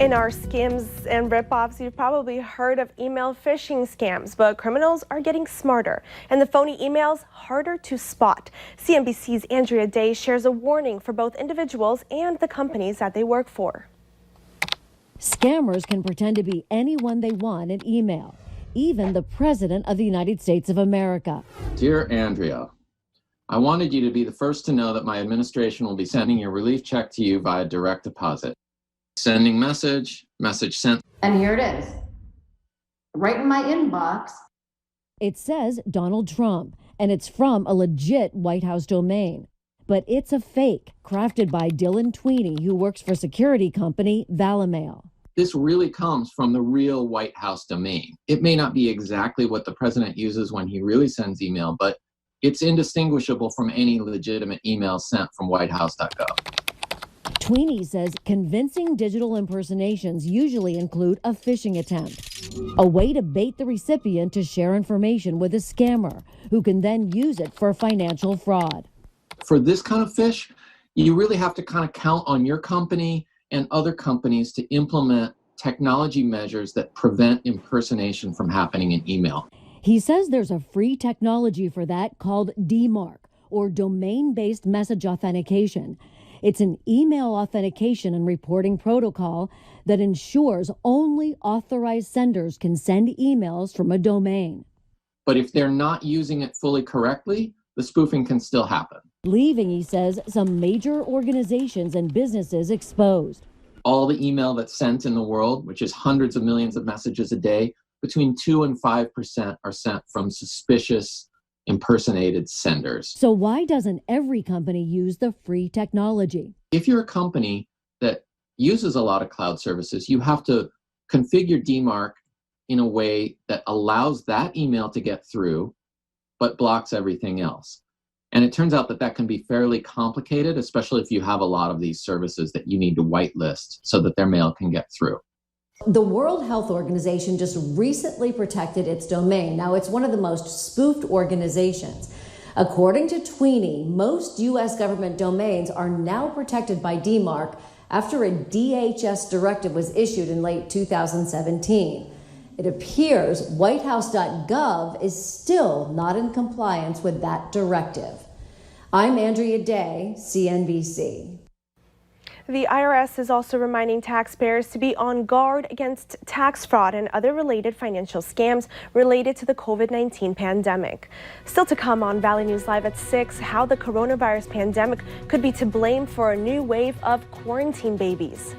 In our skims and ripoffs, you've probably heard of email phishing scams, but criminals are getting smarter and the phony emails harder to spot. CNBC's Andrea Day shares a warning for both individuals and the companies that they work for. Scammers can pretend to be anyone they want in email, even the President of the United States of America. Dear Andrea, I wanted you to be the first to know that my administration will be sending your relief check to you via direct deposit. Sending message sent. And here it is, right in my inbox. It says Donald Trump, and it's from a legit White House domain. But it's a fake, crafted by Dylan Tweeney, who works for security company Valamail. This really comes from the real White House domain. It may not be exactly what the president uses when he really sends email, but it's indistinguishable from any legitimate email sent from whitehouse.gov. Tweeney says convincing digital impersonations usually include a phishing attempt, a way to bait the recipient to share information with a scammer who can then use it for financial fraud. For this kind of phish, you really have to kind of count on your company and other companies to implement technology measures that prevent impersonation from happening in email. He says there's a free technology for that called DMARC, or domain-based message authentication. It's an email authentication and reporting protocol that ensures only authorized senders can send emails from a domain. But if they're not using it fully correctly, the spoofing can still happen. Leaving, he says, some major organizations and businesses exposed. All the email that's sent in the world, which is hundreds of millions of messages a day, between 2 and 5% are sent from suspicious impersonated senders. So why doesn't every company use the free technology? If you're a company that uses a lot of cloud services, you have to configure DMARC in a way that allows that email to get through, but blocks everything else. And it turns out that that can be fairly complicated, especially if you have a lot of these services that you need to whitelist so that their mail can get through. The World Health Organization just recently protected its domain. Now, it's one of the most spoofed organizations. According to Tweeney, most U.S. government domains are now protected by DMARC after a DHS directive was issued in late 2017. It appears whitehouse.gov is still not in compliance with that directive. I'm Andrea Day, CNBC. The IRS is also reminding taxpayers to be on guard against tax fraud and other related financial scams related to the COVID-19 pandemic. Still to come on Valley News Live at 6, how the coronavirus pandemic could be to blame for a new wave of quarantine babies.